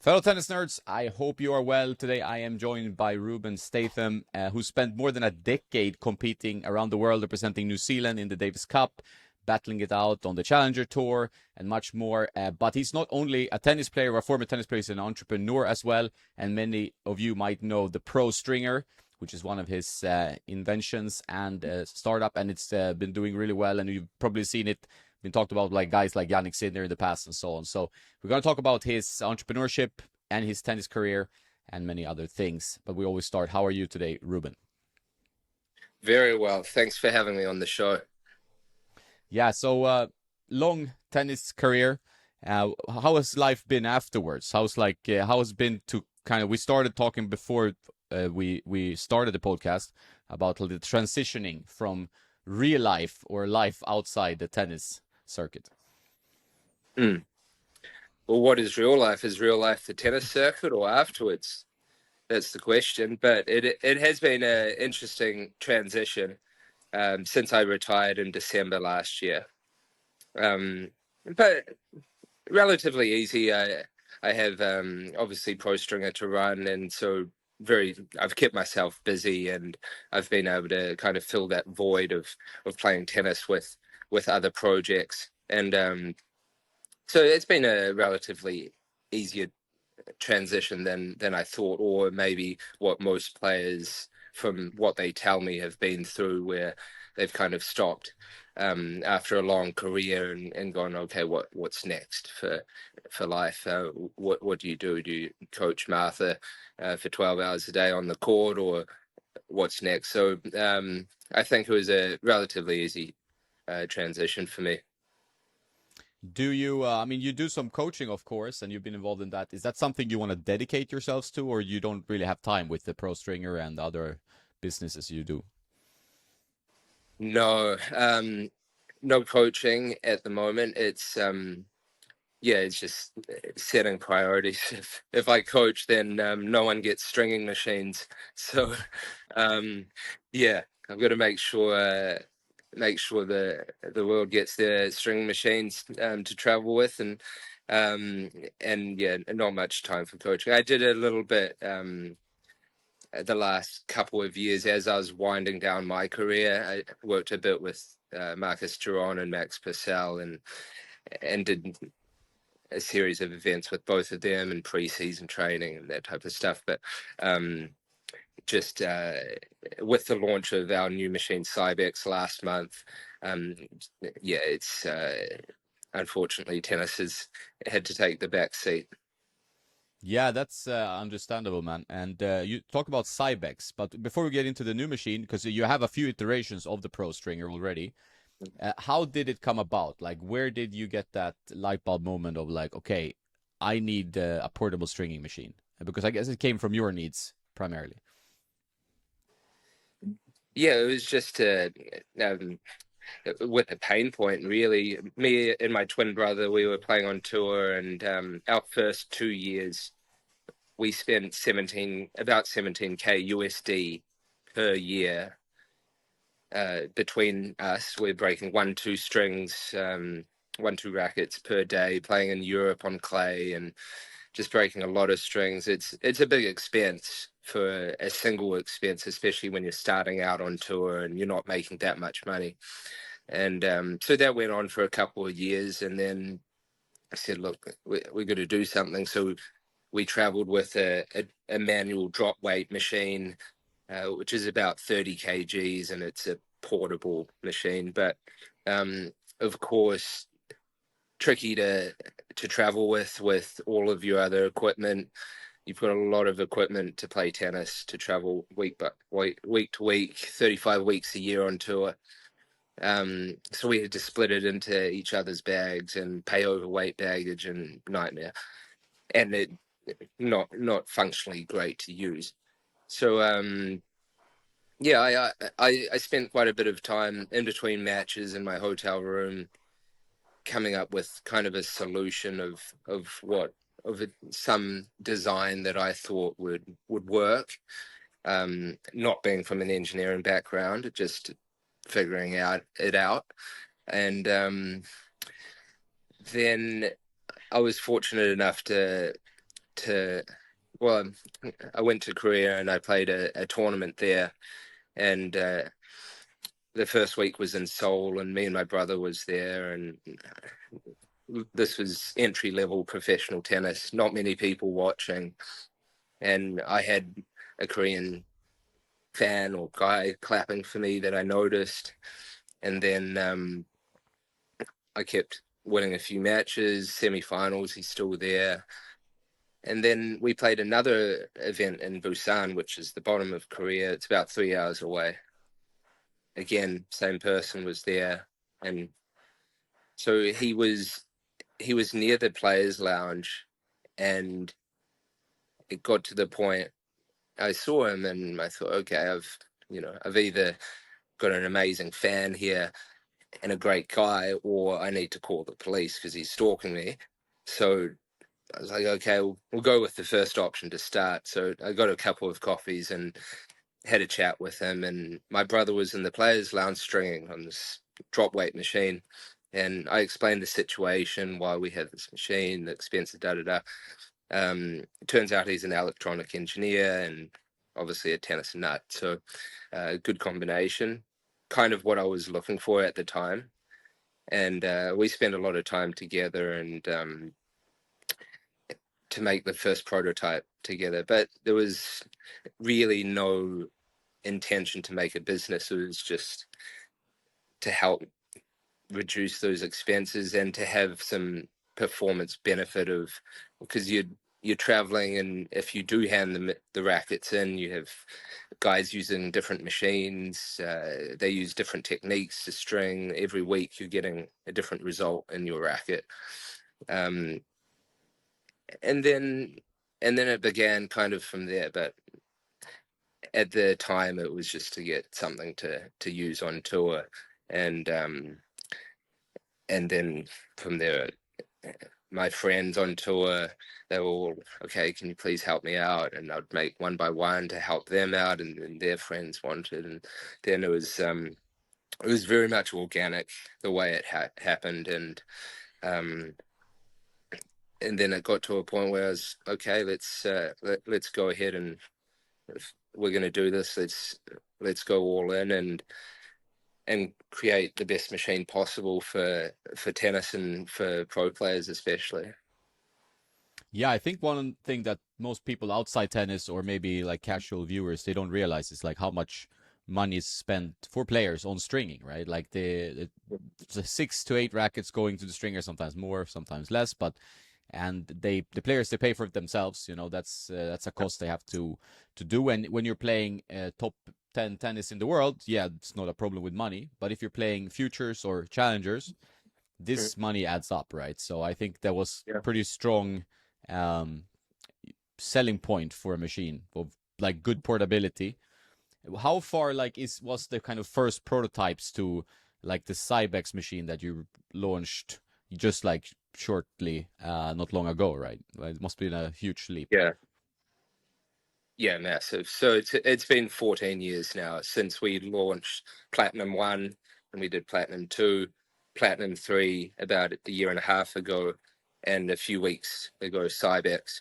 Fellow tennis nerds, I hope you are well. Today I am joined by Rubin Statham, who spent more than a decade competing around the world representing New Zealand in the Davis Cup, battling it out on the Challenger Tour, and much more. But he's not only a tennis player or a former tennis player, he's an entrepreneur as well. And many of you might know the Pro Stringer, which is one of his inventions and startup, and it's been doing really well. And you've probably seen it been talked about like guys like Yannick Sinner in the past and so on. So we're going to talk about his entrepreneurship and his tennis career and many other things. But we always start. How are you today, Ruben? Very well. Thanks for having me on the show. Yeah, so long tennis career. How has life been afterwards? How has it been to kind of, we started talking before we started the podcast about the transitioning from real life or life outside the tennis circuit. Mm. Well, what is real life? Is real life the tennis circuit or afterwards? That's the question. But it has been an interesting transition since I retired in December last year. But relatively easy. I have obviously Pro Stringer to run, and so I've kept myself busy, and I've been able to kind of fill that void of playing tennis with other projects, and so it's been a relatively easier transition than I thought, or maybe what most players, from what they tell me, have been through, where they've kind of stopped after a long career and gone, okay, what's next for life? What do you do? Do you coach Martha for 12 hours a day on the court, or what's next? So I think it was a relatively easy transition for me. Do you, I mean, you do some coaching, of course, and you've been involved in that. Is that something you want to dedicate yourselves to, or you don't really have time with the Pro Stringer and other businesses you do? No, no coaching at the moment. It's yeah, it's just setting priorities. If I coach, then no one gets stringing machines. So yeah, I've got to make sure the world gets their string machines to travel with, and yeah, not much time for coaching. I did a little bit the last couple of years as I was winding down my career. I worked a bit with Marcus Giron and Max Purcell, and did a series of events with both of them and pre-season training and that type of stuff. But just with the launch of our new machine Cybex last month, yeah, it's unfortunately tennis has had to take the back seat. Yeah, that's understandable, man. And you talk about Cybex, but before we get into the new machine, because you have a few iterations of the Pro Stringer already, how did it come about? Like, where did you get that light bulb moment of like, okay, I need a portable stringing machine? Because I guess it came from your needs primarily. Yeah, it was just with a pain point, really. Me and my twin brother, we were playing on tour, and our first 2 years, we spent about 17K USD per year between us. We're breaking 1-2 strings, 1-2 rackets per day, playing in Europe on clay, and just breaking a lot of strings. It's a big expense for a single expense, especially when you're starting out on tour and you're not making that much money. And so that went on for a couple of years, and then I said, look, we're going to do something. So we traveled with a manual drop weight machine, which is about 30 kgs, and it's a portable machine. But of course, tricky to travel with all of your other equipment. You've got a lot of equipment to play tennis, to travel week to week, 35 weeks a year on tour. So we had to split it into each other's bags and pay overweight baggage, and nightmare, and it not functionally great to use. So yeah, I spent quite a bit of time in between matches in my hotel room coming up with kind of a solution of some design that I thought would work. Not being from an engineering background, just figuring it out. And then I was fortunate enough to to, well, I went to Korea and I played a tournament there, and the first week was in Seoul, and me and my brother was there, and this was entry level professional tennis, not many people watching, and I had a Korean fan or guy clapping for me that I noticed, and then I kept winning a few matches, semi-finals, he's still there. And then we played another event in Busan, which is the bottom of Korea. It's about 3 hours away. Again, same person was there, and so he was near the players' lounge, and it got to the point I saw him, and I thought, okay, I've either got an amazing fan here and a great guy, or I need to call the police because he's stalking me. So I was like, okay, we'll go with the first option to start. So I got a couple of coffees and had a chat with him. And my brother was in the players' lounge stringing on this drop weight machine. And I explained the situation, why we have this machine, the expensive, da da da. It turns out he's an electronic engineer and obviously a tennis nut. So good combination, kind of what I was looking for at the time. And we spent a lot of time together, and to make the first prototype together. But there was really no intention to make a business. It was just to help reduce those expenses and to have some performance benefit of, because you're traveling, and if you do hand the rackets in, you have guys using different machines. They use different techniques to string. Every week you're getting a different result in your racket. Um, and then it began kind of from there. But at the time, it was just to get something to use on tour, and then from there, my friends on tour, they were all, okay, can you please help me out? And I'd make one by one to help them out, and then their friends wanted, and then it was very much organic the way it happened, and then it got to a point where I was, okay, let's go ahead, and if we're going to do this, let's go all in and create the best machine possible for tennis and for pro players especially. Yeah, I think one thing that most people outside tennis or maybe like casual viewers they don't realize is like how much money is spent for players on stringing, right? Like the 6 to 8 rackets going to the stringer, sometimes more, sometimes less, but and the players they pay for it themselves. That's a cost they have to do. And when you're playing top 10 tennis in the world, yeah, it's not a problem with money. But if you're playing futures or challengers, this money adds up, right? So I think that was Yeah. pretty strong um, selling point for a machine of like good portability. How far like was the kind of first prototypes to like the Cybex machine that you launched just like shortly not long ago, right? It must be a huge leap. Yeah, massive. So it's been 14 years now since we launched Platinum 1, and we did Platinum 2, Platinum 3 about a year and a half ago, and a few weeks ago Cybex.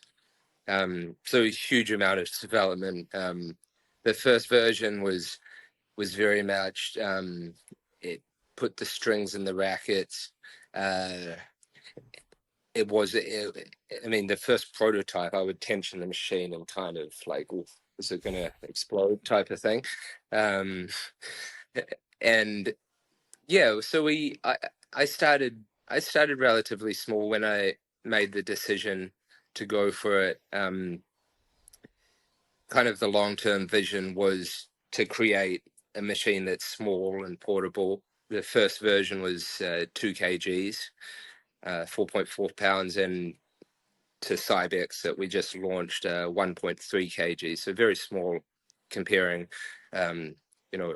So a huge amount of development. The first version was very much, it put the strings in the rackets. I mean, the first prototype, I would tension the machine and kind of like, is it going to explode type of thing. Um, and yeah, so I started relatively small when I made the decision to go for it. Kind of the long-term vision was to create a machine that's small and portable. The first version was 2 kgs, 4.4 pounds, and to Cybex that we just launched 1.3 kg, so very small comparing, a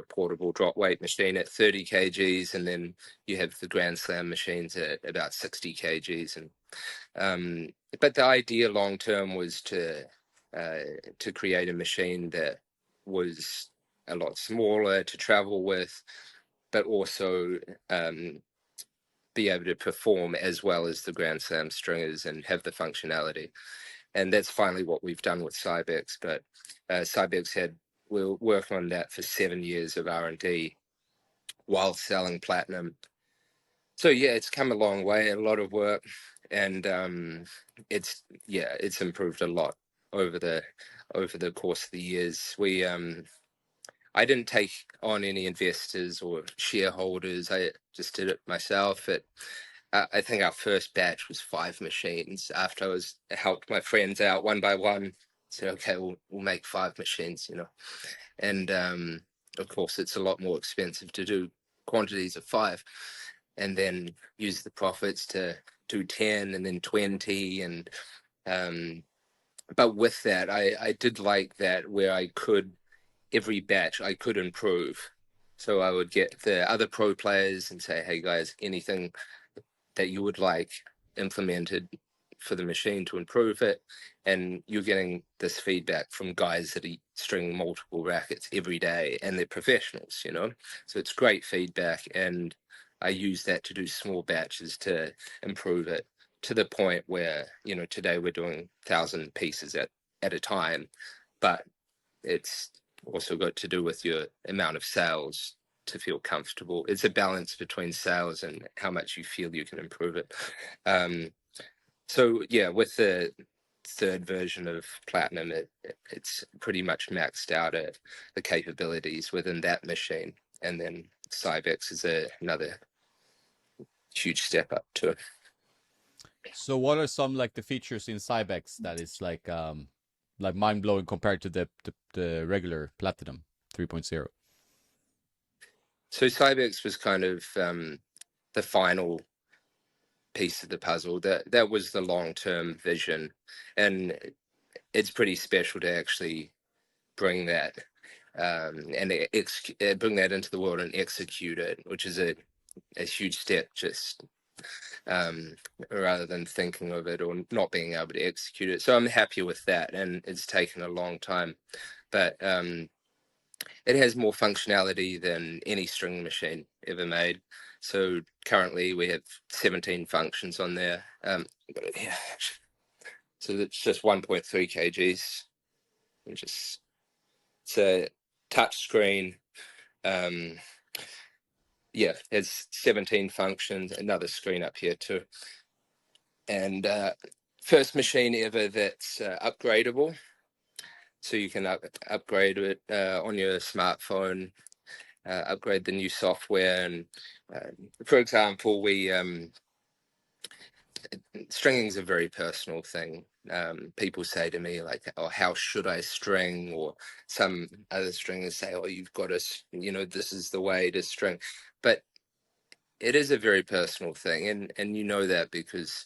portable drop weight machine at 30 kgs, and then you have the Grand Slam machines at about 60 kgs. And but the idea long term was to create a machine that was a lot smaller to travel with, but also be able to perform as well as the Grand Slam stringers and have the functionality. And that's finally what we've done with Cybex. But Cybex we were working on that for 7 years of R&D while selling platinum. So yeah, it's come a long way, a lot of work, and it's improved a lot over the course of the years. I didn't take on any investors or shareholders. I just did it myself. I think our first batch was 5 machines. After I helped my friends out one by one, said, okay, we'll make 5 machines, and of course it's a lot more expensive to do quantities of 5, and then use the profits to do 10 and then 20, and but with that, I did like that where every batch I could improve. So I would get the other pro players and say, hey guys, anything that you would like implemented for the machine to improve it. And you're getting this feedback from guys that are stringing multiple rackets every day, and they're professionals, So it's great feedback. And I use that to do small batches to improve it to the point where, today we're doing 1,000 pieces at a time. But it's also got to do with your amount of sales to feel comfortable. It's a balance between sales and how much you feel you can improve it. So yeah, with the third version of Platinum, it's pretty much maxed out at the capabilities within that machine, and then Cybex is another huge step up to it. So what are some like the features in Cybex that is like mind blowing compared to the regular Platinum 3.0? So Cybex was kind of the final piece of the puzzle. That was the long-term vision, and it's pretty special to actually bring that and bring that into the world and execute it, which is a huge step, just rather than thinking of it or not being able to execute it. So I'm happy with that, and it's taken a long time, but it has more functionality than any string machine ever made. So currently we have 17 functions on there. Yeah. So it's just 1.3 kgs. It's a touch screen. It's 17 functions. Another screen up here too. And first machine ever that's upgradable. So you can upgrade it on your smartphone. Upgrade the new software, and for example, stringing is a very personal thing. People say to me like, "Oh, how should I string?" Or some other stringers say, "Oh, you've got to, this is the way to string." But it is a very personal thing, and that because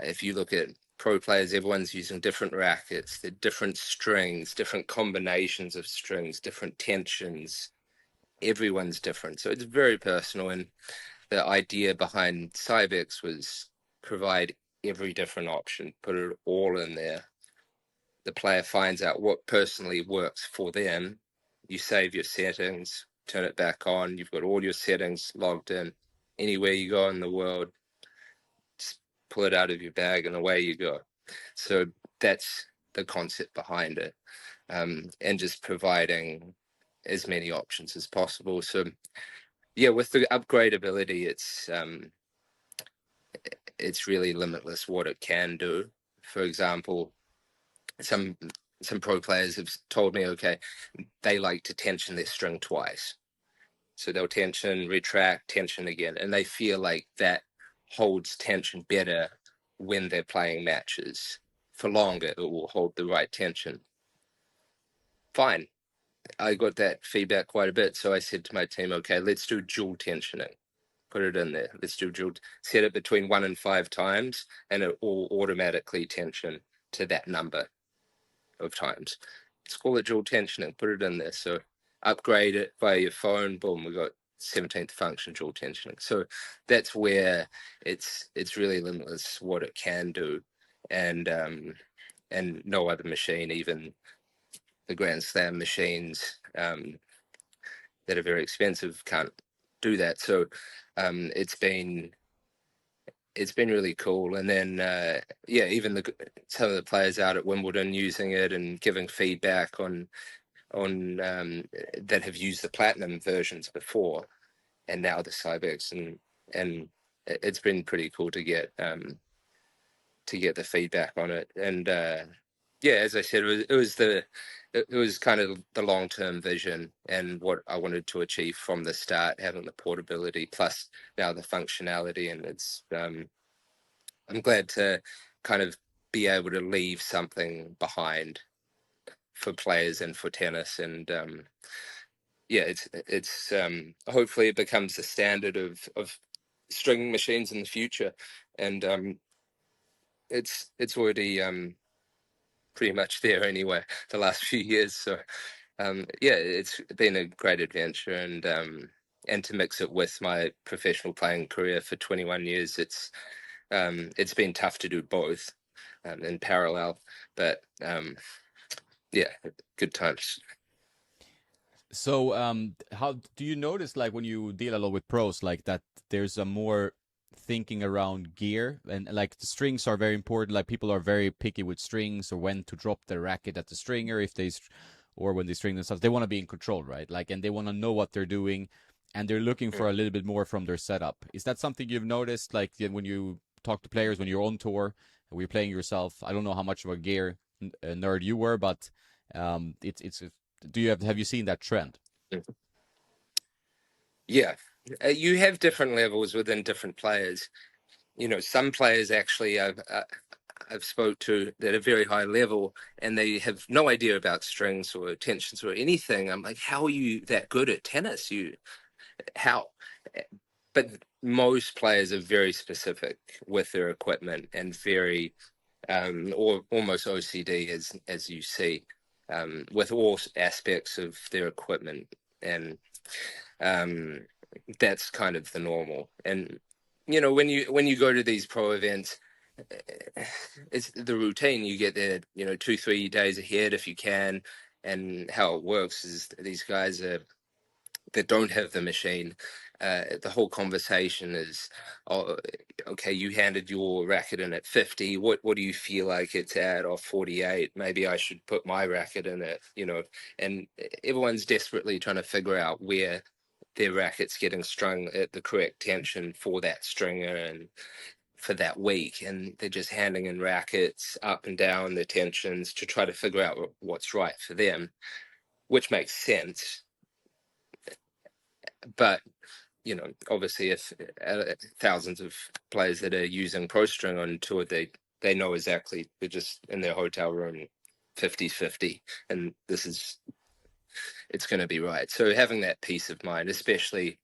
if you look at pro players, everyone's using different rackets, they're different strings, different combinations of strings, different tensions. Everyone's different, so it's very personal. And the idea behind Cybex was provide every different option, put it all in there. The player finds out what personally works for them. You save your settings, turn it back on. You've got all your settings logged in. Anywhere you go in the world, just pull it out of your bag and away you go. So that's the concept behind it, and just providing as many options as possible. So yeah, with the upgradability, it's really limitless what it can do. For example, some pro players have told me, okay, they like to tension their string twice. So they'll tension, retract, tension again, and they feel like that holds tension better when they're playing matches. For longer, it will hold the right tension. Fine. I got that feedback quite a bit. So I said to my team, okay, let's do dual tensioning. Put it in there. Let's do dual, set it between 1 and 5 times, and it will automatically tension to that number of times. Let's call it dual tensioning. Put it in there. So upgrade it via your phone. Boom, we got 17th function dual tensioning. So that's where it's really limitless what it can do, and no other machine, even the Grand Slam machines that are very expensive, can't do that. So it's been it's been really cool. And then yeah, even some of the players out at Wimbledon using it and giving feedback on that have used the platinum versions before, and now the Cybex, and it's been pretty cool to get the feedback on it. And yeah, as I said, it was kind of the long-term vision and what I wanted to achieve from the start, having the portability plus now the functionality. And it's I'm glad to kind of be able to leave something behind for players and for tennis. And yeah, it's hopefully it becomes the standard of string machines in the future. And it's already pretty much there anyway the last few years. So yeah, it's been a great adventure. And to mix it with my professional playing career for 21 years, it's been tough to do both in parallel. But yeah, good times. So, how do you notice, like, when you deal a lot with pros, like that, there's a more thinking around gear, and like the strings are very important. Like people are very picky with strings or when to drop their racket at the stringer, if they, or when they string themselves, they want to be in control, right? Like, and they want to know what they're doing, and they're looking for a little bit more from their setup. Is that something you've noticed, like when you talk to players when you're on tour, when you're playing yourself? I don't know how much of a gear nerd you were, but it's do you have you seen that trend? Yeah, you have different levels within different players. You know, some players actually I've spoke to that are very high level, and they have no idea about strings or tensions or anything. I'm like, how are you that good at tennis? You how? But most players are very specific with their equipment and very or almost OCD, as you see, with all aspects of their equipment. And um, that's kind of the normal. And you know, when you go to these pro events, it's the routine. You get there, you know, 2 3 days ahead if you can. And how it works is these guys are that don't have the machine. The whole conversation is, oh, okay, you handed your racket in at 50. What do you feel like it's at? Or 48? Maybe I should put my racket in at, you know. And everyone's desperately trying to figure out where their racket's getting strung at the correct tension for that stringer and for that week. And they're just handing in rackets up and down the tensions to try to figure out what's right for them, which makes sense. But you know, obviously, if thousands of players that are using Pro String on tour, they know exactly. They're just in their hotel room, 50-50, and it's going to be right. So having that peace of mind, especially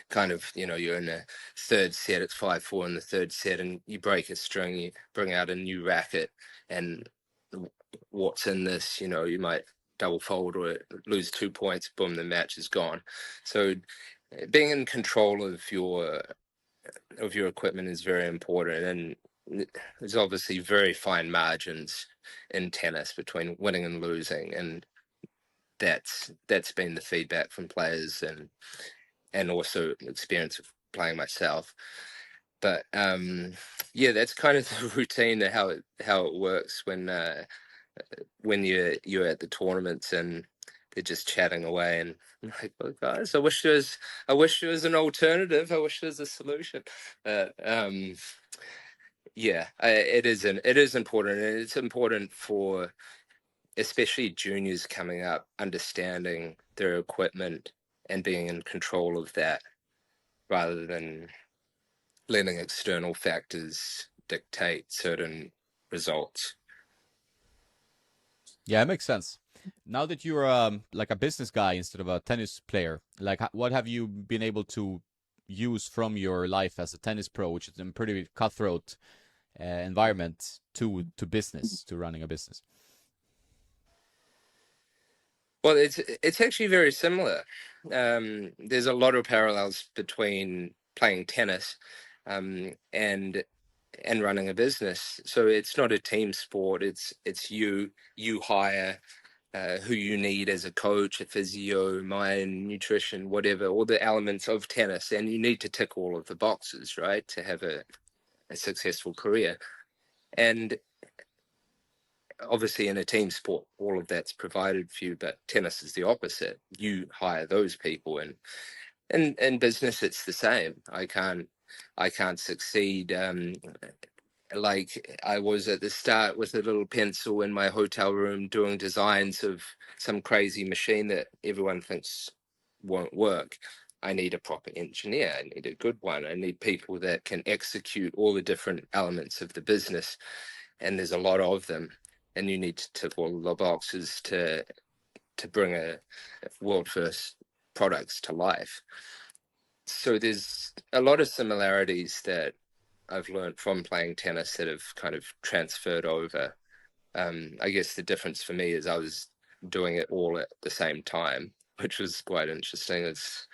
kind of, you know, you're in the third set, it's 5-4 in the third set, and you break a string, you bring out a new racket, and what's in this, you know, you might double fold or lose 2 points, boom, the match is gone. So being in control of your equipment is very important, and there's obviously very fine margins in tennis between winning and losing, and that's been the feedback from players and also experience of playing myself. But yeah, that's kind of the routine of how it works when you're at the tournaments and they're just chatting away. And I'm like, oh, guys, I wish there was an alternative. I wish there was a solution. But yeah, it is important, and it's important for especially juniors coming up, understanding their equipment and being in control of that rather than letting external factors dictate certain results. Yeah, it makes sense. Now that you're like a business guy instead of a tennis player, like what have you been able to use from your life as a tennis pro, which is a pretty cutthroat environment, to business, to running a business? Well, it's actually very similar. There's a lot of parallels between playing tennis and running a business. So it's not a team sport. It's you hire who you need as a coach, a physio, mind, nutrition, whatever, all the elements of tennis, and you need to tick all of the boxes, right, to have a successful career. And obviously in a team sport, all of that's provided for you, but tennis is the opposite. You hire those people, and in business it's the same. I can't succeed like I was at the start with a little pencil in my hotel room doing designs of some crazy machine that everyone thinks won't work. I need a proper engineer. I need a good one. I need people that can execute all the different elements of the business. And there's a lot of them. And you need to tick all the boxes to bring a world first products to life. So there's a lot of similarities that I've learned from playing tennis that have kind of transferred over. I guess the difference for me is I was doing it all at the same time, which was quite interesting. It's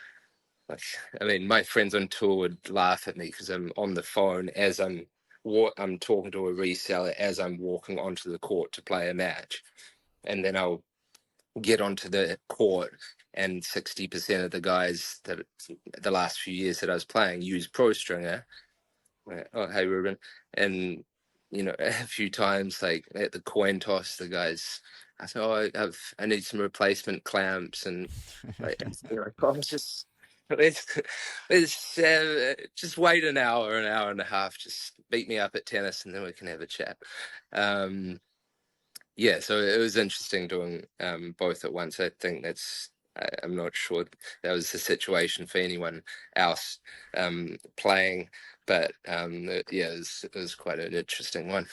like, I mean, my friends on tour would laugh at me because I'm on the phone as I'm talking to a reseller as I'm walking onto the court to play a match, and then I'll get onto the court and 60% of the guys that the last few years that I was playing use Pro Stringer. Oh, hey, Ruben. And, a few times, like at the coin toss, the guys, I said, oh, I need some replacement clamps. And like, oh, let's just wait an hour and a half, just beat me up at tennis and then we can have a chat. Yeah, so it was interesting doing both at once. I think I'm not sure that was the situation for anyone else playing, but yeah, it was quite an interesting one.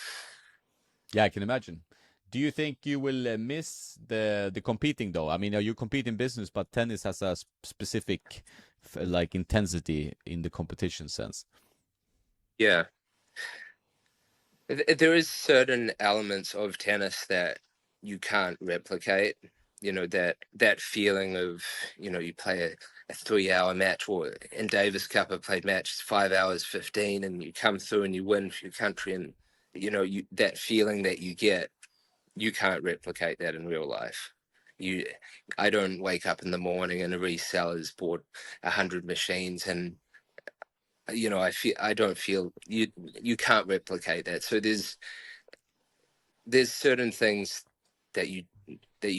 Yeah, I can imagine. Do you think you will miss the competing though? I mean, you compete in business, but tennis has a specific like intensity in the competition sense. Yeah, there is certain elements of tennis that you can't replicate. That feeling of you play a 3 hour match, or in Davis Cup I played matches 5 hours 15, and you come through and you win for your country, and that feeling that you get, you can't replicate that in real life. I don't wake up in the morning and a reseller's bought 100 machines, and I don't feel you can't replicate that. So there's certain things that you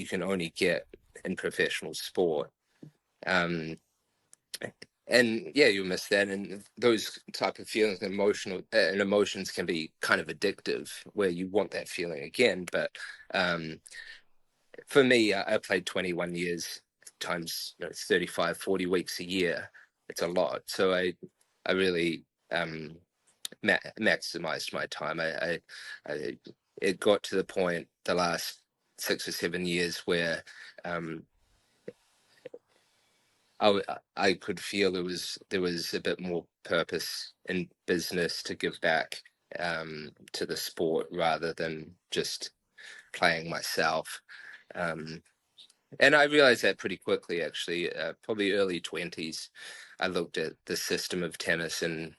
can only get in professional sport. And yeah, you miss that, and those type of feelings, and emotions can be kind of addictive, where you want that feeling again. But for me, I played 21 years times 35, 40 weeks a year. It's a lot. So I really maximized my time. It got to the point the last 6 or 7 years where I could feel there was a bit more purpose in business to give back to the sport rather than just playing myself. And I realized that pretty quickly, actually. Probably early 20s, I looked at the system of tennis, and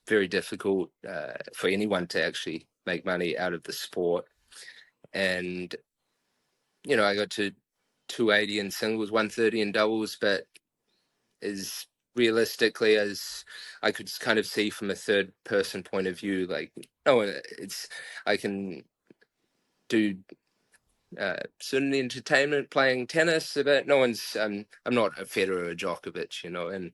very difficult for anyone to actually make money out of the sport. And I got to 280 in singles, 130 in doubles, but as realistically as I could kind of see from a third person point of view, like, I can do certain entertainment playing tennis, but no one's I'm not a Federer or Djokovic, and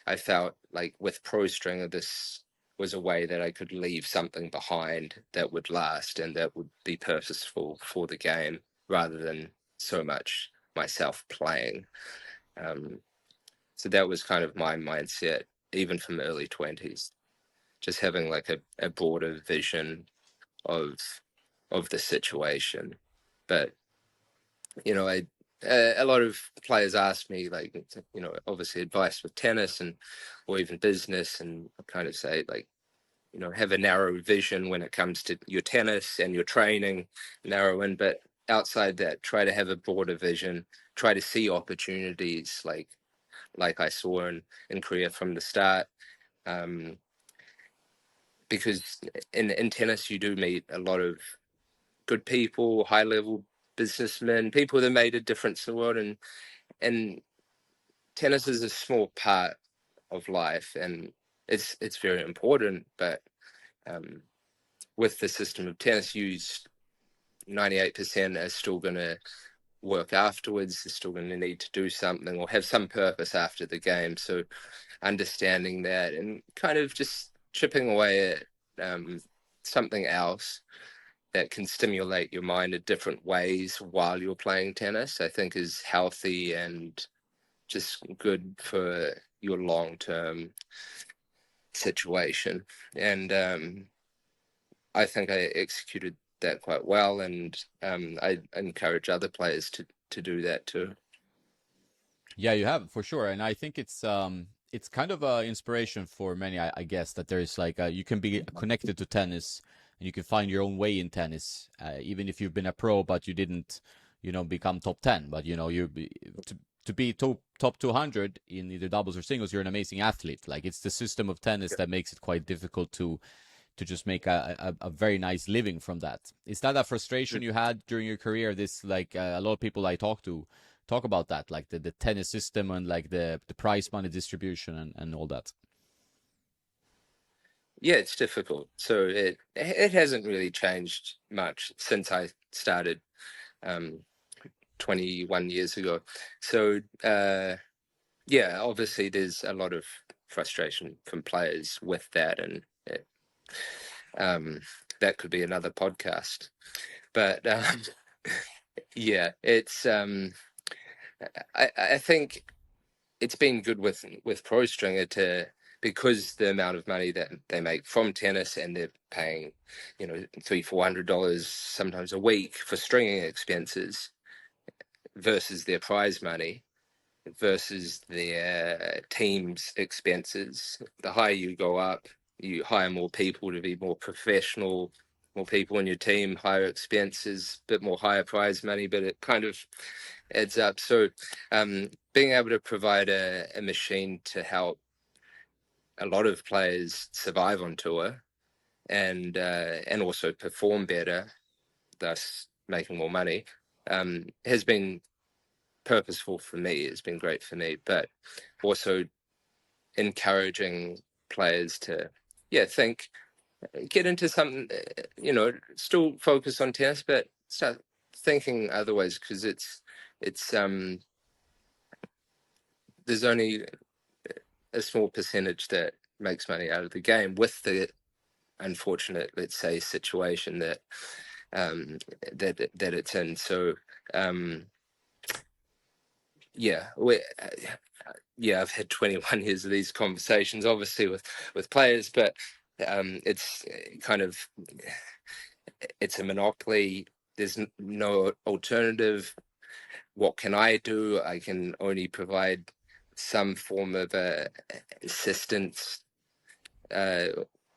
I felt like with Pro Stringer, this was a way that I could leave something behind that would last and that would be purposeful for the game, rather than so much myself playing. So that was kind of my mindset, even from the early 20s, just having like a broader vision of the situation. But a lot of players ask me, like, obviously advice with tennis or even business, and I kind of say, like, have a narrow vision when it comes to your tennis and your training, narrow in, but outside that, try to have a broader vision, try to see opportunities like I saw in Korea from the start. Because in tennis, you do meet a lot of good people, high level businessmen, people that made a difference in the world. And tennis is a small part of life, and it's very important. But with the system of tennis, 98% are still going to work afterwards. They're still going to need to do something or have some purpose after the game. So understanding that and kind of just chipping away at something else that can stimulate your mind in different ways while you're playing tennis, I think is healthy and just good for your long-term situation. And I think I executed that quite well, and I encourage other players to do that too. Yeah, you have for sure, and I think it's kind of a inspiration for many. I guess that there's like you can be connected to tennis, and you can find your own way in tennis, even if you've been a pro, but you didn't, become top 10. But to be top 200 in either doubles or singles, you're an amazing athlete. Like it's the system of tennis that makes it quite difficult to just make a very nice living from that. Is that a frustration you had during your career? This like a lot of people I talk about that, like the tennis system and like the prize money distribution and all that. Yeah, it's difficult. So it hasn't really changed much since I started 21 years ago. So yeah, obviously there's a lot of frustration from players with that, and that could be another podcast. But yeah, it's I think it's been good with Pro Stringer because the amount of money that they make from tennis, and they're paying, $300-400 sometimes a week for stringing expenses versus their prize money versus their team's expenses. The higher you go up, you hire more people to be more professional, more people in your team, higher expenses, bit more higher prize money, but it kind of adds up. So being able to provide a machine to help a lot of players survive on tour and also perform better, thus making more money, has been purposeful for me. It's been great for me, but also encouraging players to get into something, still focus on tennis, but start thinking otherwise, because it's there's only a small percentage that makes money out of the game, with the unfortunate, let's say, situation that it's in. So I've had 21 years of these conversations, obviously with players, but it's kind of, it's a monopoly. There's no alternative. What can I do? I can only provide some form of assistance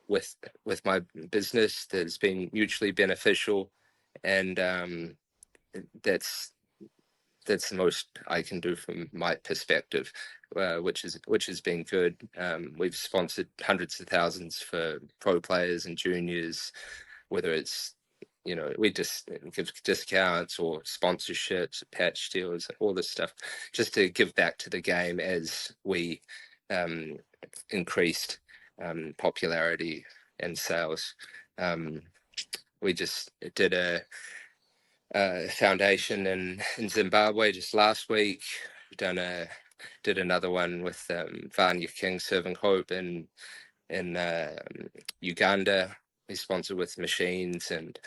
with my business that's been mutually beneficial, and that's the most I can do from my perspective, which has been good. We've sponsored hundreds of thousands for pro players and juniors, whether it's, we just give discounts or sponsorships, patch deals, all this stuff, just to give back to the game as we increased popularity and sales. We just did a foundation in Zimbabwe just last week. We've did another one with Vanya King Serving Hope in Uganda. We sponsored with machines, and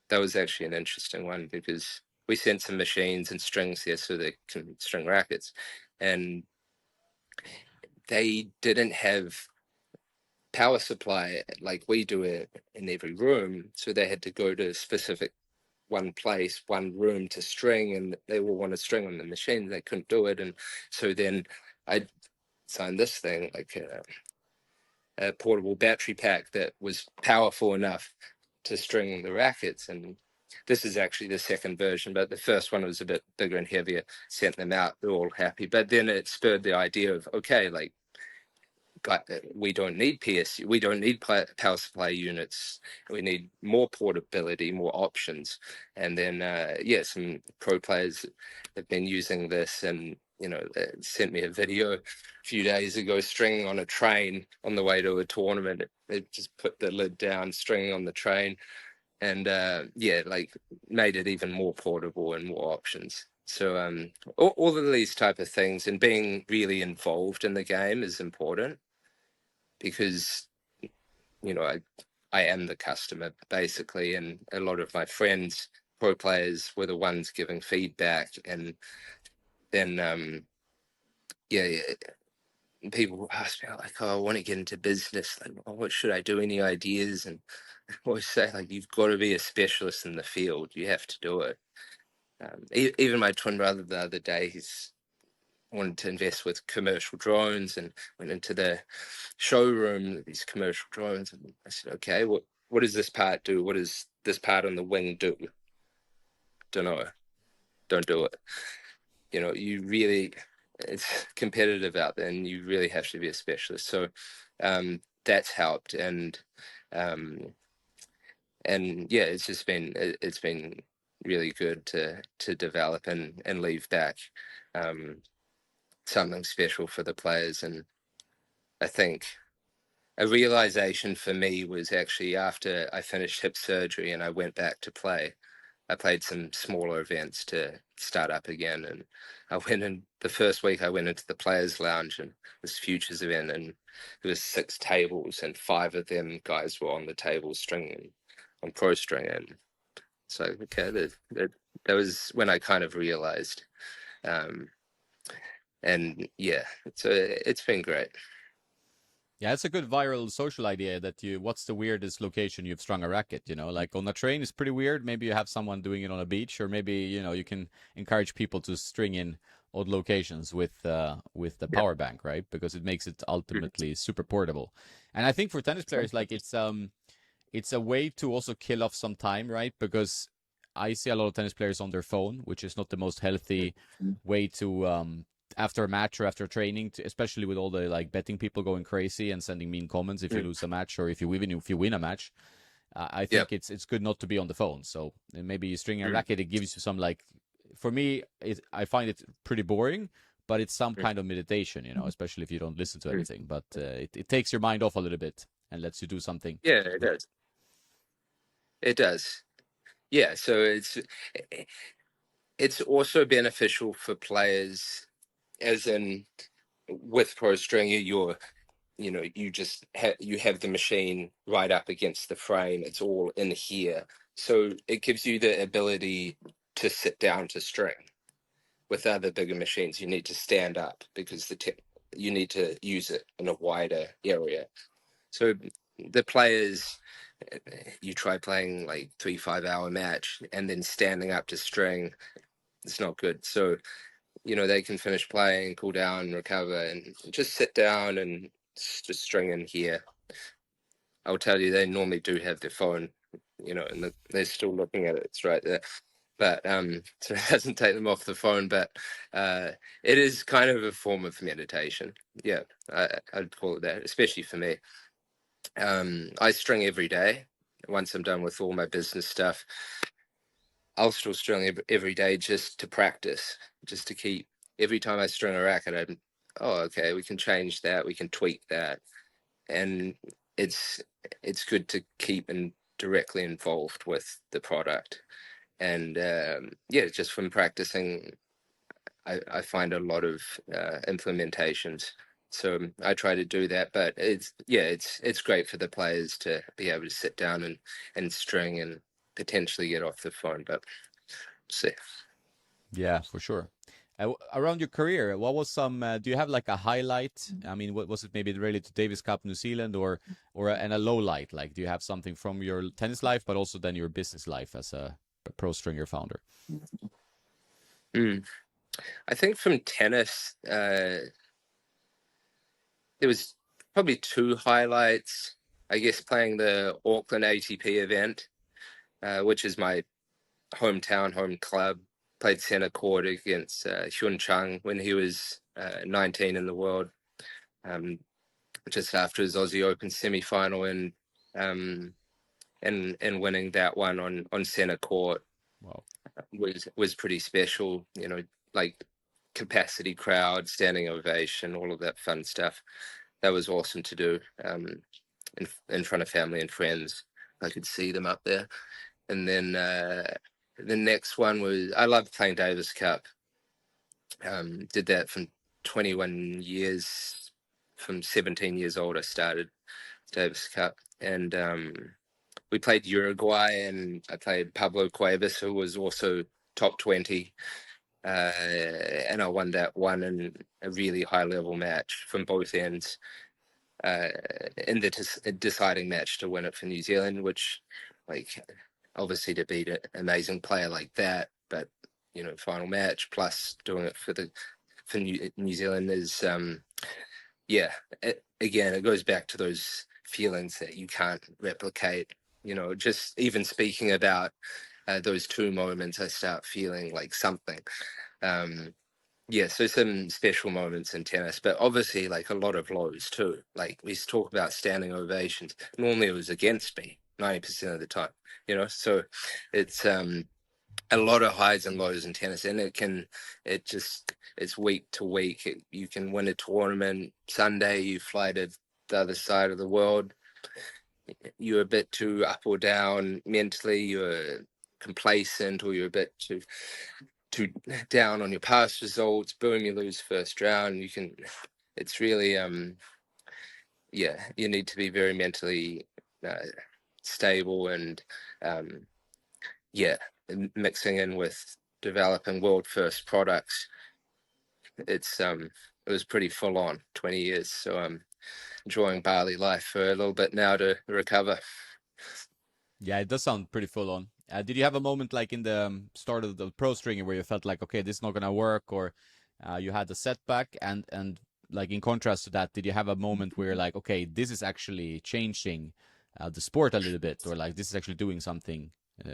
that was actually an interesting one because we sent some machines and strings there so they can string rackets, and they didn't have power supply like we do it in every room, so they had to go to a specific one place, one room to string, and they all want to string on the machine. They couldn't do it, and so then I signed this thing, like a portable battery pack that was powerful enough to string the rackets. And this is actually the second version, but the first one was a bit bigger and heavier. Sent them out, they're all happy. But then it spurred the idea of, okay, like, we don't need PSU, we don't need power supply units. We need more portability, more options. And then, yeah, some pro players have been using this, and sent me a video a few days ago, stringing on a train on the way to a tournament. They just put the lid down, stringing on the train, and yeah, like made it even more portable and more options. So all of these type of things, and being really involved in the game is important, because I am the customer basically, and a lot of my friends, pro players, were the ones giving feedback, and then yeah, people ask me like, "Oh, I want to get into business. Like, oh, what should I do? Any ideas?" And I always say, like, you've got to be a specialist in the field. You have to do it. Even my twin brother the other day, he's wanted to invest with commercial drones, and went into the showroom, these commercial drones, and I said, okay, what does this part do? What does this part on the wing do? Don't know. Don't do it. You really, it's competitive out there, and you really have to be a specialist. So that's helped, um, and yeah, it's been really good to develop and leave back something special for the players. And I think a realization for me was actually after I finished hip surgery and I went back to play. I played some smaller events to start up again, and I went in the first week. I went into the players' lounge, and this futures event, and there was 6 tables, and 5 of them guys were on the table stringing on pro string, and so okay, that was when I kind of realized, and yeah, it's been great. Yeah, it's a good viral social idea that what's the weirdest location you've strung a racket, like on a train is pretty weird. Maybe you have someone doing it on a beach, or maybe, you can encourage people to string in odd locations with the power bank, right? Because it makes it ultimately super portable. And I think for tennis players, like it's a way to also kill off some time, right? Because I see a lot of tennis players on their phone, which is not the most healthy way to after a match or after training, especially with all the like betting people going crazy and sending mean comments if you lose a match, or if you win a match. I think it's good not to be on the phone. So maybe you string a racket, it gives you some, like, for me, I find it pretty boring, but it's some kind of meditation, especially if you don't listen to anything. But it takes your mind off a little bit and lets you do something. Yeah, it does. It does. Yeah, so it's also beneficial for players, as in with pro stringer, you just you have the machine right up against the frame. It's all in here, so it gives you the ability to sit down to string. With other bigger machines, you need to stand up because you need to use it in a wider area. So the players, you try playing like 3-5 hour match and then standing up to string, it's not good. So they can finish playing, cool down, recover, and just sit down and just string in here. I'll tell you, they normally do have their phone, and they're still looking at it. It's right there. But so it doesn't take them off the phone, but it is kind of a form of meditation. Yeah, I'd call it that, especially for me. I string every day. Once I'm done with all my business stuff, I'll still string every day just to practice, just to keep. Every time I string a racket, okay, we can change that, we can tweak that, and it's good to keep directly involved with the product. And yeah, just from practicing, I find a lot of implementations. So I try to do that, but it's great for the players to be able to sit down and string and potentially get off the phone. But see. Yeah, for sure. Around your career, what was some? Do you have like a highlight? I mean, what was it? Maybe related to Davis Cup New Zealand, and a low light. Like, do you have something from your tennis life, but also then your business life as a pro stringer founder? I think from tennis, there was probably 2 highlights. I guess playing the Auckland ATP event, which is my hometown, home club. Played center court against Hyun Chung when he was 19 in the world. just after his Aussie Open semi-final, and winning that one on centre court. Wow. Was pretty special. Like capacity crowd, standing ovation, all of that fun stuff. That was awesome to do, in front of family and friends. I could see them up there. And then the next one was, I loved playing Davis Cup. Did that from 21 years, from 17 years old. I started Davis Cup, and we played Uruguay, and I played Pablo Cuevas, who was also top 20. And I won that one in a really high level match from both ends, in the deciding match to win it for New Zealand, which, like, obviously to beat an amazing player like that, but final match plus doing it for New Zealand is, yeah, again, it goes back to those feelings that you can't replicate. Just even speaking about those two moments, I start feeling like something. Yeah, so some special moments in tennis, but obviously like a lot of lows too. Like we talk about standing ovations. Normally it was against me 90% of the time, so it's a lot of highs and lows in tennis, and it's week to week. You can win a tournament Sunday, you fly to the other side of the world, you're a bit too up or down mentally, you're complacent, or you're a bit too down on your past results, boom, you lose first round. It's really, yeah, you need to be very mentally stable, and yeah, mixing in with developing world first products. It was pretty full on 20 years. So I'm enjoying Bali life for a little bit now to recover. Yeah, it does sound pretty full on. Did you have a moment like in the start of the pro stringer where you felt like, okay, this is not gonna work, or you had a setback, and like in contrast to that, did you have a moment where you're like, okay, this is actually changing the sport a little bit, or like this is actually doing something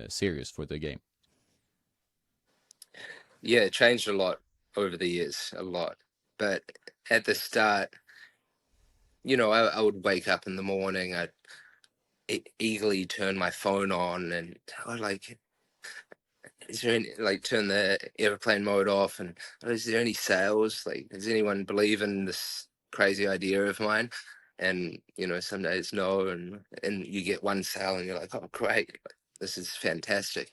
serious for the game? Yeah, it changed a lot over the years, a lot. But at the start, I would wake up in the morning, I'd eagerly turn my phone on, and I'd like, is there any, like, turn the airplane mode off, and is there any sales? Like, does anyone believe in this crazy idea of mine? And some days no, and you get one sale, and you're like, oh great, this is fantastic.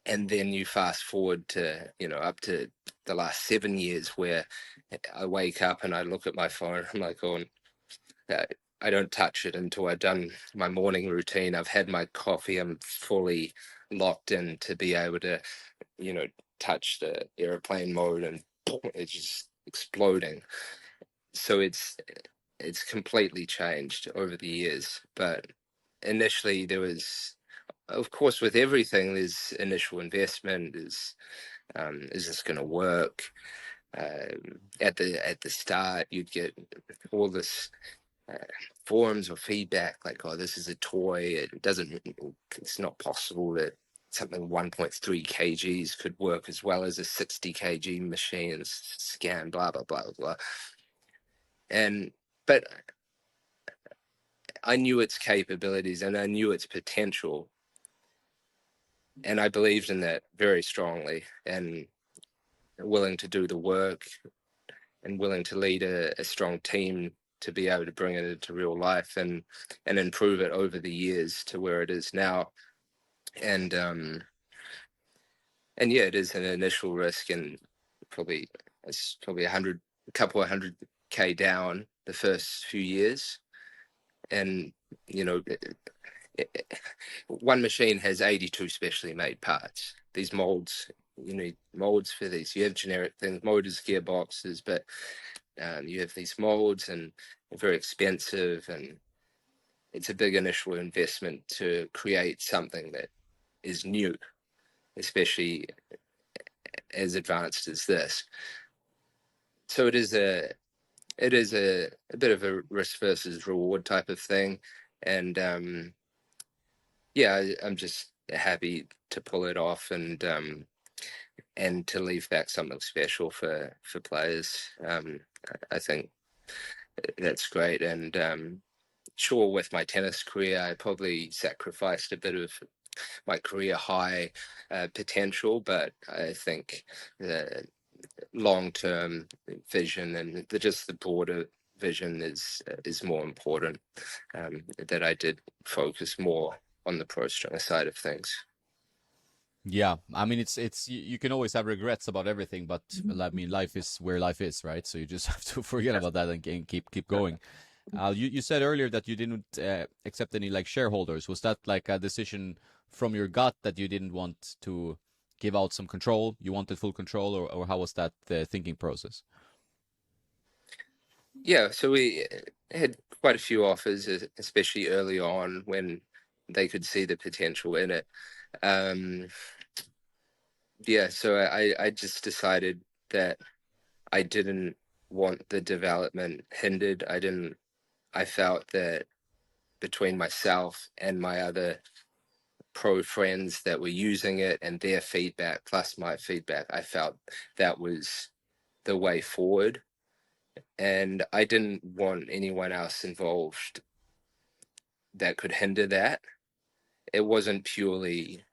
And then you fast forward to up to the last 7 years, where I wake up and I look at my phone, I'm like, oh, I don't touch it until I've done my morning routine. I've had my coffee. I'm fully locked in to be able to, touch the airplane mode, and it's just exploding. So it's completely changed over the years. But initially there was, of course, with everything, there's initial investment. Is this going to work? At the start, you'd get all this forums or feedback like, oh, this is a toy, it's not possible that something 1.3 kgs could work as well as a 60 kg machine, scan, blah blah blah blah. But I knew its capabilities, and I knew its potential, and I believed in that very strongly, and willing to do the work, and willing to lead a strong team to be able to bring it into real life, and improve it over the years to where it is now. And yeah, it is an initial risk, and it's probably a couple of 100K down the first few years. And one machine has 82 specially made parts. These molds, you need molds for these. You have generic things, motors, gearboxes, but you have these molds, and they're very expensive, and it's a big initial investment to create something that is new, especially as advanced as this. So it is a bit of a risk versus reward type of thing, and yeah, I'm just happy to pull it off, and to leave back something special for players. I think that's great. And sure, with my tennis career, I probably sacrificed a bit of my career high potential, but I think the long-term vision and just the broader vision is more important. That I did focus more on the pro stringer side of things. Yeah, I mean, it's you can always have regrets about everything, but I mean, life is where life is, right? So you just have to forget about that and keep going. You said earlier that you didn't accept any like shareholders. Was that like a decision from your gut that you didn't want to give out some control? You wanted full control, or how was that thinking process? Yeah, so we had quite a few offers, especially early on when they could see the potential in it. Um, yeah, so I just decided that I didn't want the development hindered. I felt that between myself and my other pro friends that were using it and their feedback plus my feedback, I felt that was the way forward. And I didn't want anyone else involved that could hinder that. It wasn't purely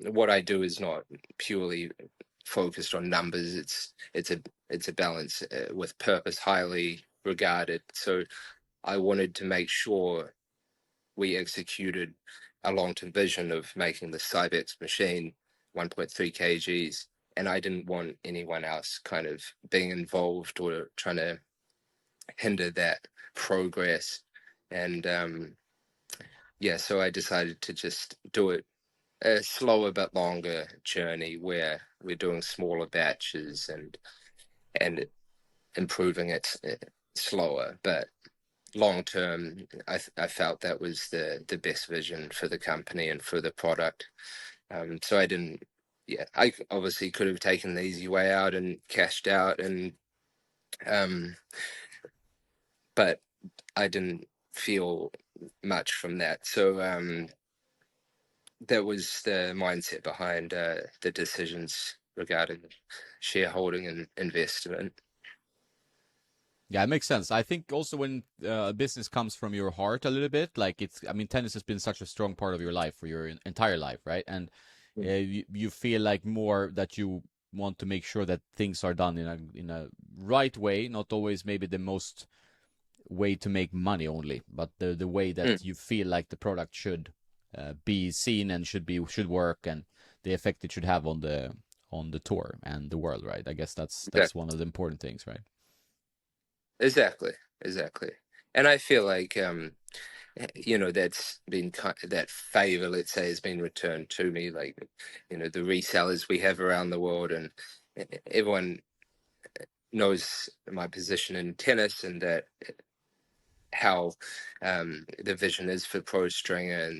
what I do is not purely focused on numbers. It's a balance with purpose, highly regarded. So I wanted to make sure we executed a long-term vision of making the Cybex machine 1.3 kgs, and I didn't want anyone else kind of being involved or trying to hinder that progress. And yeah, so I decided to just do it a slower but longer journey where we're doing smaller batches and improving it slower, but long term, I felt that was the best vision for the company and for the product. So I didn't. Yeah, I obviously could have taken the easy way out and cashed out, and um, but I didn't feel much from that. So that was the mindset behind the decisions regarding shareholding and investment. Yeah, it makes sense. I think also when a business comes from your heart a little bit, like I mean, tennis has been such a strong part of your life for your entire life, right? And you feel like more that you want to make sure that things are done in a right way, not always maybe the most way to make money only, but the way that Mm, you feel like the product should be seen and should work and the effect it should have on the tour and the world, right? I guess that's one of the important things, right? exactly, exactly. And I feel like that's been that favor, let's say, has been returned to me. Like, the resellers we have around the world, and everyone knows my position in tennis and that how the vision is for Pro Stringer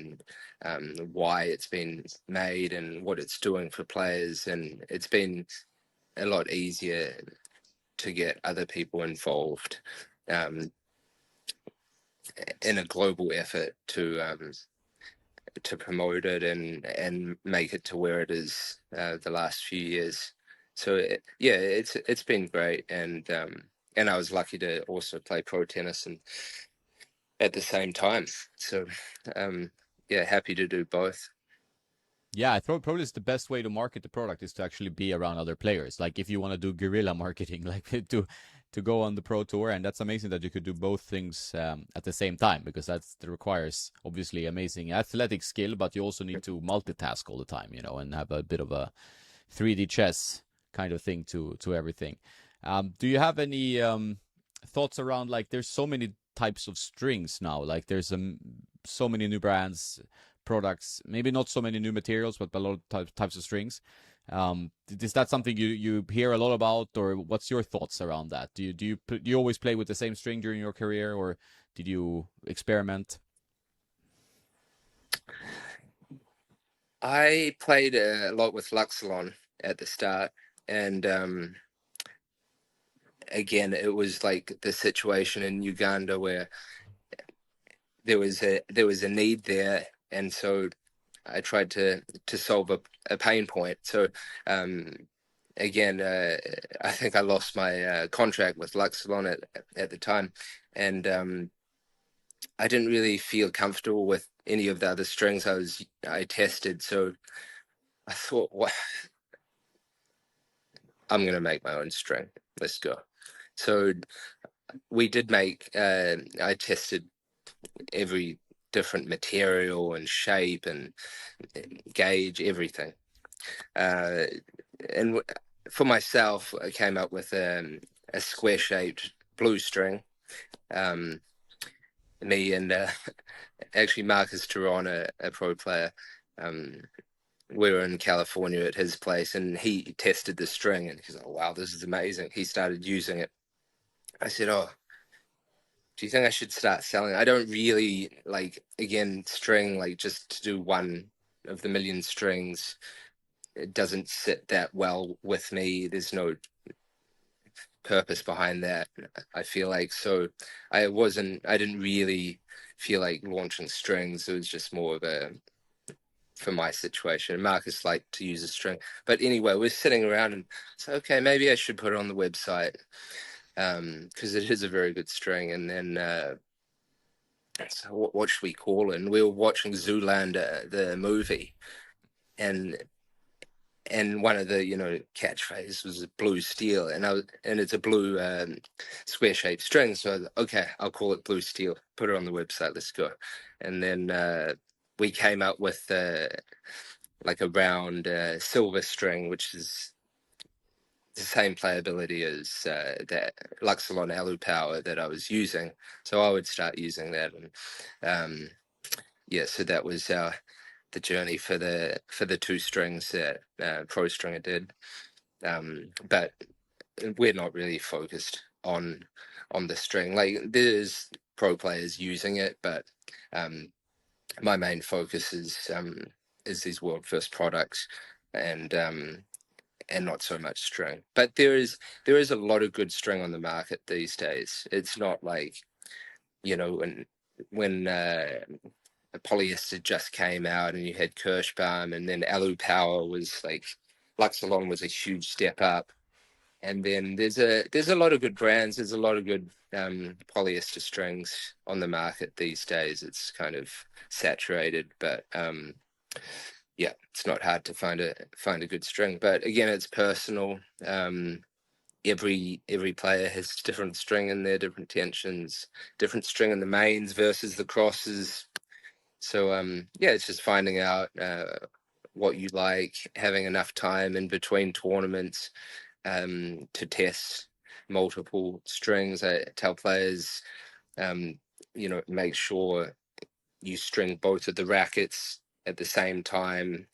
and why it's been made and what it's doing for players, and it's been a lot easier to get other people involved um, in a global effort to promote it and make it to where it is the last few years. So yeah, it's been great, and I was lucky to also play pro tennis and at the same time. So um, yeah, happy to do both. Yeah, I thought probably it's the best way to market the product is to actually be around other players. Like if you want to do guerrilla marketing, like to go on the pro tour, and that's amazing that you could do both things at the same time because that requires obviously amazing athletic skill, but you also need to multitask all the time, and have a bit of a 3D chess kind of thing to everything. Do you have any thoughts around like there's so many types of strings now, like there's so many new brands products, maybe not so many new materials, but a lot of types of strings. Is that something you hear a lot about, or what's your thoughts around that? Do you always play with the same string during your career, or did you experiment? I played a lot with Luxilon at the start, and again, it was like the situation in Uganda where there was a need there, and so I tried to solve a pain point. So um, again, I think I lost my contract with Luxolon at the time, and I didn't really feel comfortable with any of the other strings I tested. So I thought, what, I'm going to make my own string. Let's go. So we did make. I tested every different material and shape and gauge, everything. And for myself, I came up with a square-shaped blue string. Me and actually Marcus Turon, a pro player, we were in California at his place, and he tested the string, and he's like, "Wow, this is amazing." He started using it. I said, "Oh, do you think I should start selling it?" I don't really like, again, string, like just to do one of the million strings. It doesn't sit that well with me. There's no purpose behind that, I feel like. So I didn't really feel like launching strings. It was just more of a, for my situation. Marcus liked to use a string. But anyway, we're sitting around and so, okay, maybe I should put it on the website, because it is a very good string. And then, so what should we call it? And we were watching Zoolander, the movie, and one of the catchphrases was blue steel, and it's a blue square shaped string. So okay, I'll call it blue steel. Put it on the website. Let's go. And then we came up with like a round silver string, which is the same playability as that Luxolon Alu Power that I was using. So I would start using that, and yeah, so that was the journey for the two strings that Pro Stringer did. But we're not really focused on the string. Like, there's pro players using it, but my main focus is these world first products, and not so much string. But there is a lot of good string on the market these days. It's not like, when polyester just came out, and you had Kirschbaum, and then Alu Power was like, Luxolon was a huge step up. And then there's a lot of good brands. There's a lot of good polyester strings on the market these days. It's kind of saturated, but yeah, it's not hard to find a good string. But again, it's personal. Every player has different string in their different tensions, different string in the mains versus the crosses. So yeah, it's just finding out what you like, having enough time in between tournaments to test multiple strings. I tell players, make sure you string both of the rackets at the same time,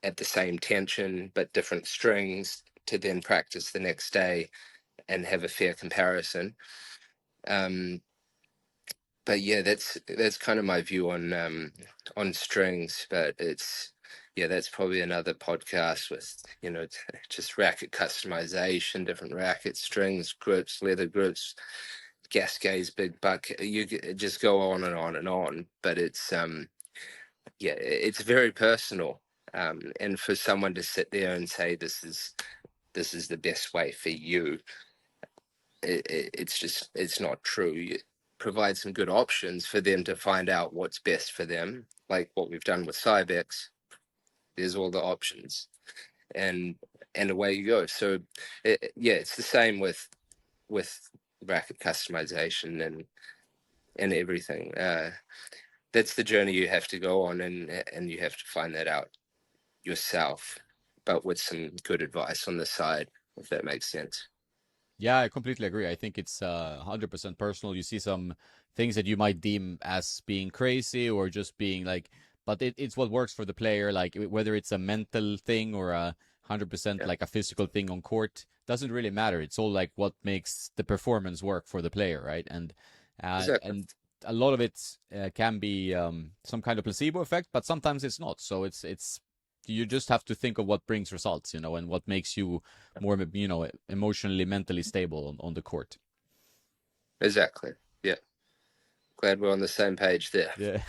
at the same tension, but different strings, to then practice the next day and have a fair comparison. But yeah, that's kind of my view on strings. But that's probably another podcast with just racket customization, different rackets, strings, grips, leather grips, Gasquet's big buck. You just go on and on and on. But it's it's very personal. And for someone to sit there and say this is the best way for you, it's not true. You provide some good options for them to find out what's best for them, like what we've done with Cybex. There's all the options, and away you go. So it's the same with racket customization and everything. That's the journey you have to go on, and you have to find that out yourself, but with some good advice on the side, if that makes sense. Yeah, I completely agree. I think it's 100% personal. You see some things that you might deem as being crazy or just being like, but it's what works for the player. Like whether it's a mental thing or 100% Yeah, like a physical thing on court, doesn't really matter. It's all like what makes the performance work for the player, right? exactly. And a lot of it can be some kind of placebo effect, but sometimes it's not. So it's you just have to think of what brings results, and what makes you more, emotionally, mentally stable on the court. Exactly. Yeah. Glad we're on the same page there. Yeah.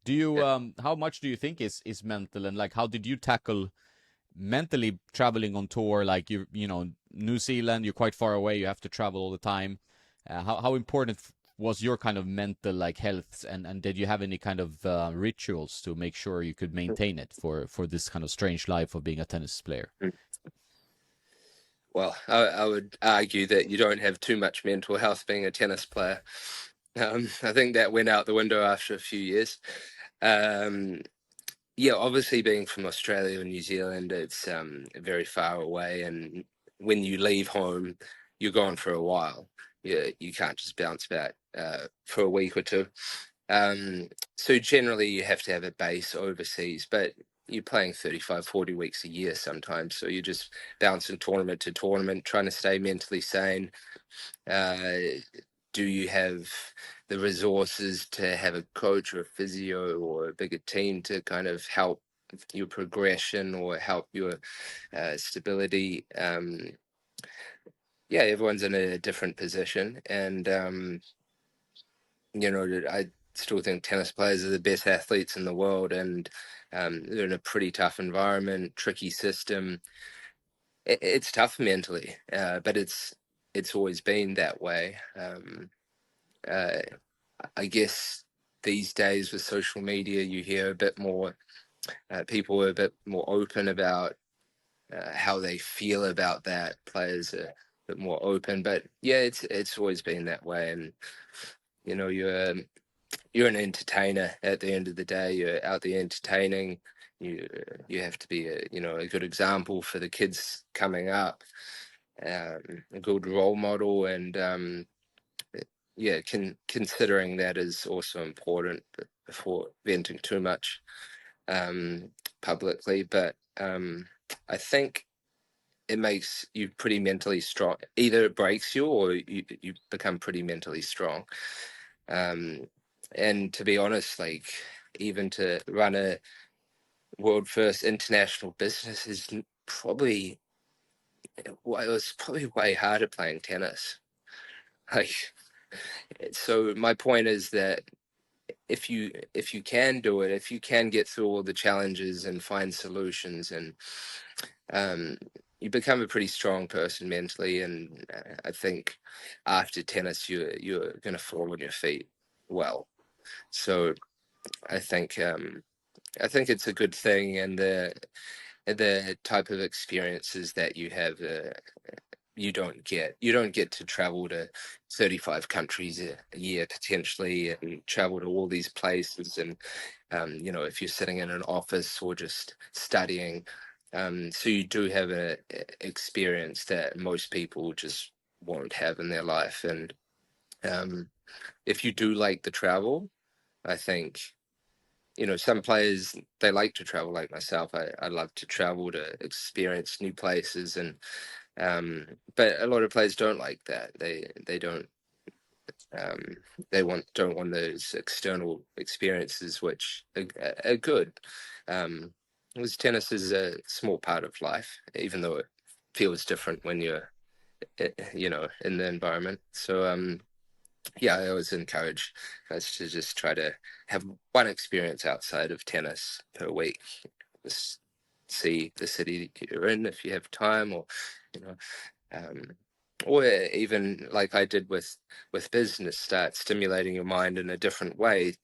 Do you Yeah. how much do you think is mental, and like how did you tackle mentally traveling on tour, like you know, New Zealand, you're quite far away, you have to travel all the time. How important was your kind of mental like health, and did you have any kind of rituals to make sure you could maintain it for this kind of strange life of being a tennis player? Well, I would argue that you don't have too much mental health being a tennis player. I think that went out the window after a few years. Um, yeah, obviously being from Australia and New Zealand, it's very far away, and when you leave home, you're gone for a while. You can't just bounce back for a week or two. So generally, you have to have a base overseas, but you're playing 35, 40 weeks a year sometimes. So you're just bouncing tournament to tournament, trying to stay mentally sane. Uh, do you have the resources to have a coach or a physio or a bigger team to kind of help your progression or help your stability? Yeah, everyone's in a different position, and I still think tennis players are the best athletes in the world, and they're in a pretty tough environment, tricky system. It's tough mentally, but it's always been that way. Uh, I guess these days with social media, you hear a bit more. People are a bit more open about how they feel about that. Players are a bit more open, but yeah, it's always been that way. And you're an entertainer at the end of the day. You're out there entertaining. You have to be a good example for the kids coming up, a good role model, and yeah, considering that is also important before venting too much um, publicly. But I think it makes you pretty mentally strong. Either it breaks you or you become pretty mentally strong. Um, and to be honest, like even to run a world first international business is probably it was probably way harder playing tennis. Like, so my point is that if you can do it, if you can get through all the challenges and find solutions, and um, you become a pretty strong person mentally. And I think after tennis, you're going to fall on your feet well. So I think I think it's a good thing, and the type of experiences that you have, you don't get to travel to 35 countries a year potentially, and travel to all these places. And if you're sitting in an office or just studying, so you do have a experience that most people just won't have in their life. And um, if you do like the travel, I think some players, they like to travel like myself. I love to travel to experience new places, and but a lot of players don't like that. They don't um, don't want those external experiences, which are good. Because tennis is a small part of life, even though it feels different when you're in the environment. So yeah, I always encourage guys to just try to have one experience outside of tennis per week. Just see the city you're in if you have time, or you know, um, or even like I did with business, start stimulating your mind in a different way.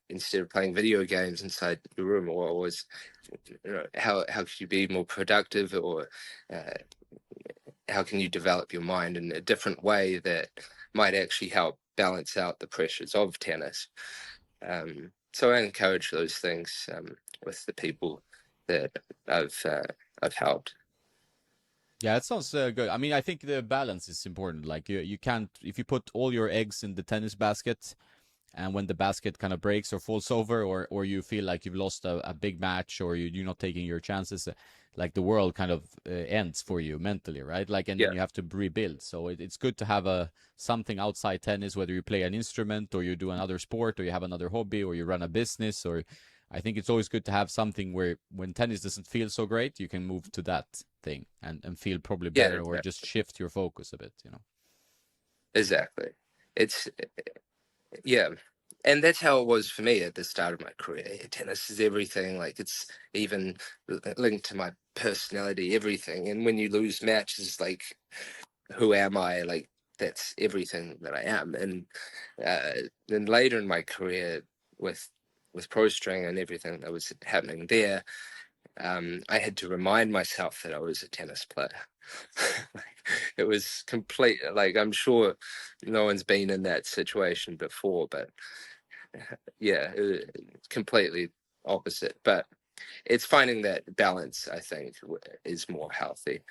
Instead of playing video games inside your room, or always, how could you be more productive, or uh, how can you develop your mind in a different way that might actually help balance out the pressures of tennis. So I encourage those things with the people that I've helped. Yeah, it sounds good. I mean, I think the balance is important. Like you can't, if you put all your eggs in the tennis basket, and when the basket kind of breaks or falls over, or you feel like you've lost a big match, or you're not taking your chances, like the world kind of ends for you mentally, right? Like, and then Yeah, you have to rebuild. So it's good to have a something outside tennis, whether you play an instrument, or you do another sport, or you have another hobby, or you run a business, or I think it's always good to have something where when tennis doesn't feel so great, you can move to that thing and feel probably yeah, better, or just shift your focus a bit. exactly. It's yeah. And that's how it was for me at the start of my career. Tennis is everything. Like, it's even linked to my personality, everything. And when you lose matches, like, who am I? Like, that's everything that I am. And then later in my career with Pro String and everything that was happening there, I had to remind myself that I was a tennis player. It was complete. Like, I'm sure no one's been in that situation before, but yeah, it's completely opposite. But it's finding that balance, I think, is more healthy.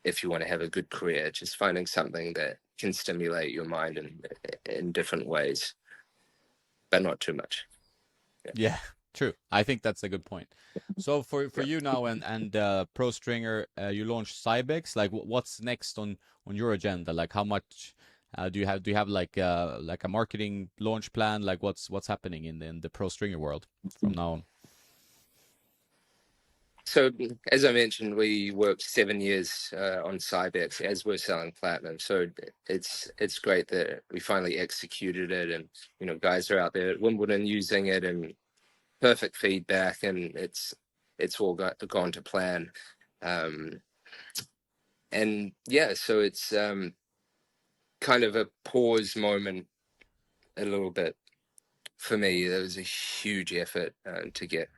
If you want to have a good career, just finding something that can stimulate your mind in different ways, but not too much. Yeah, true. I think that's a good point. So for Yeah. you now and Pro Stringer, you launched Cybex. Like, what's next on your agenda? Like, how much do you have? Do you have like a marketing launch plan? Like, what's happening in the Pro Stringer world from now on? So, as I mentioned, we worked 7 years on Cybex as we're selling platinum. So it's great that we finally executed it, and guys are out there at Wimbledon using it, and perfect feedback, and it's all gone to plan. Um, and yeah, so it's kind of a pause moment a little bit for me. There was a huge effort to get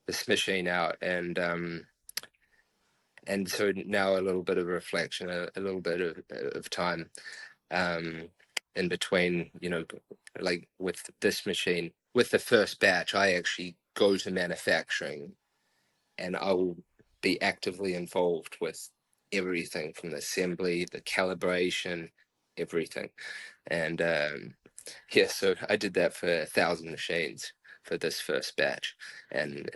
this machine out, and so now a little bit of reflection, a little bit of time in between, like with this machine, with the first batch, I actually go to manufacturing, and I will be actively involved with everything from the assembly, the calibration, everything. And yeah, so I did that for 1,000 machines for this first batch, and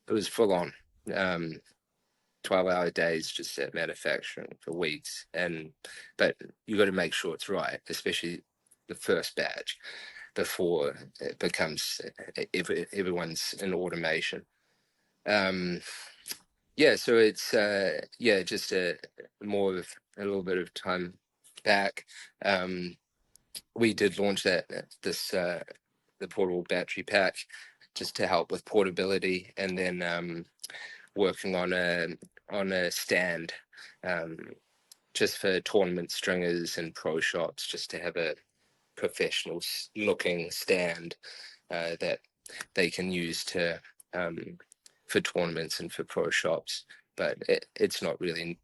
it was full on. 12-hour days just at manufacturing for weeks, but you got to make sure it's right, especially the first batch, before it becomes everyone's in automation. Yeah, so it's just a more of a little bit of time back. We did launch the portable battery pack just to help with portability, and then working on a stand, um, just for tournament stringers and pro shops, just to have a professional looking stand that they can use to for tournaments and for pro shops. But it's not really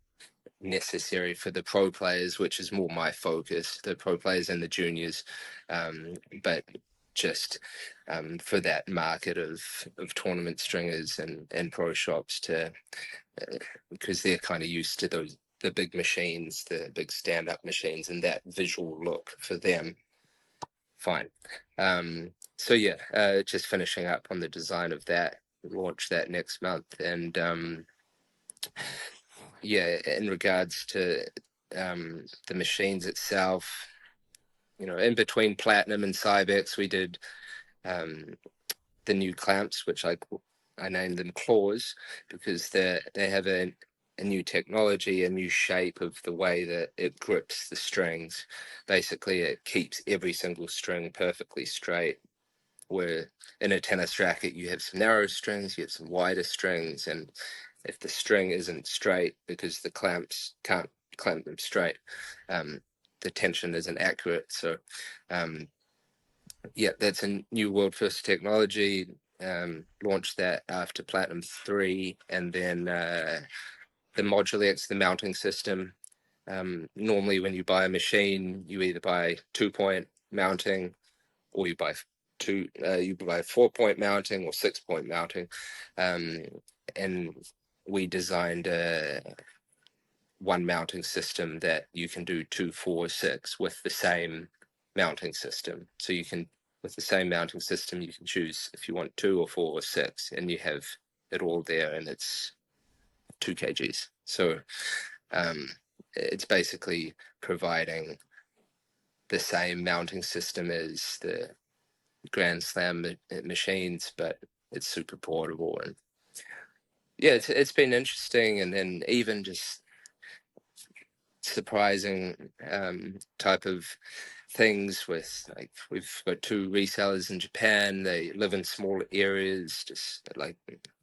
necessary for the pro players, which is more my focus, the pro players and the juniors. But just for that market of tournament stringers and pro shops, to because they're kind of used to the big machines, the big stand-up machines, and that visual look for them. Fine. So yeah, just finishing up on the design of that, launch that next month. And yeah, in regards to the machines itself, in between Platinum and Cybex, we did the new clamps, which I named them claws, because they have a new technology, a new shape of the way that it grips the strings. Basically, it keeps every single string perfectly straight. Where in a tennis racket, you have some narrow strings, you have some wider strings, and if the string isn't straight because the clamps can't clamp them straight, the tension isn't accurate. So yeah, that's a new world first technology. Launched that after Platinum 3, and then the Modulex, the mounting system. Normally, when you buy a machine, you either buy 2-point mounting, or you buy 4-point mounting or 6-point mounting. And we designed one mounting system that you can do 2, 4, 6 with the same mounting system. So with the same mounting system, you can choose if you want 2 or 4 or 6, and you have it all there, and it's 2 kgs. So it's basically providing the same mounting system as the Grand Slam machines, but it's super portable. And yeah, it's been interesting, and then even just surprising type of things with, like, we've got 2 resellers in Japan. They live in smaller areas, just like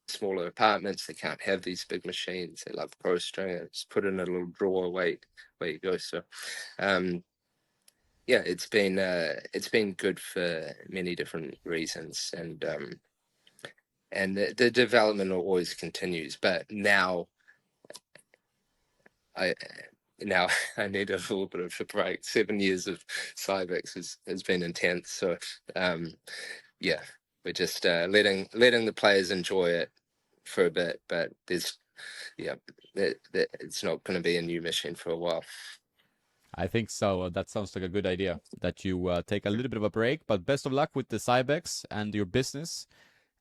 smaller apartments. They can't have these big machines. They love Pro String. Just put in a little drawer, wait, where you go. So yeah, it's been good for many different reasons, and the development always continues. But now I now I need a little bit of a break. 7 years of Cybex has been intense. So yeah, we're just letting the players enjoy it for a bit. But there's it's not going to be a new mission for a while. I think so. That sounds like a good idea that you take a little bit of a break. But best of luck with the Cybex and your business.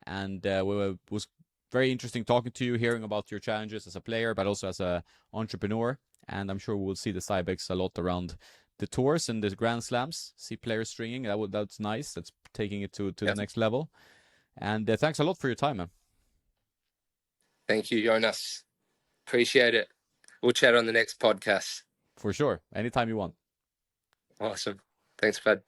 And it was very interesting talking to you, hearing about your challenges as a player, but also as an entrepreneur. And I'm sure we'll see the Cybex a lot around the tours and the Grand Slams. See players stringing. That's nice. That's taking it to the next level. And thanks a lot for your time, man. Thank you, Jonas. Appreciate it. We'll chat on the next podcast. For sure. Anytime you want. Awesome. Thanks, bud.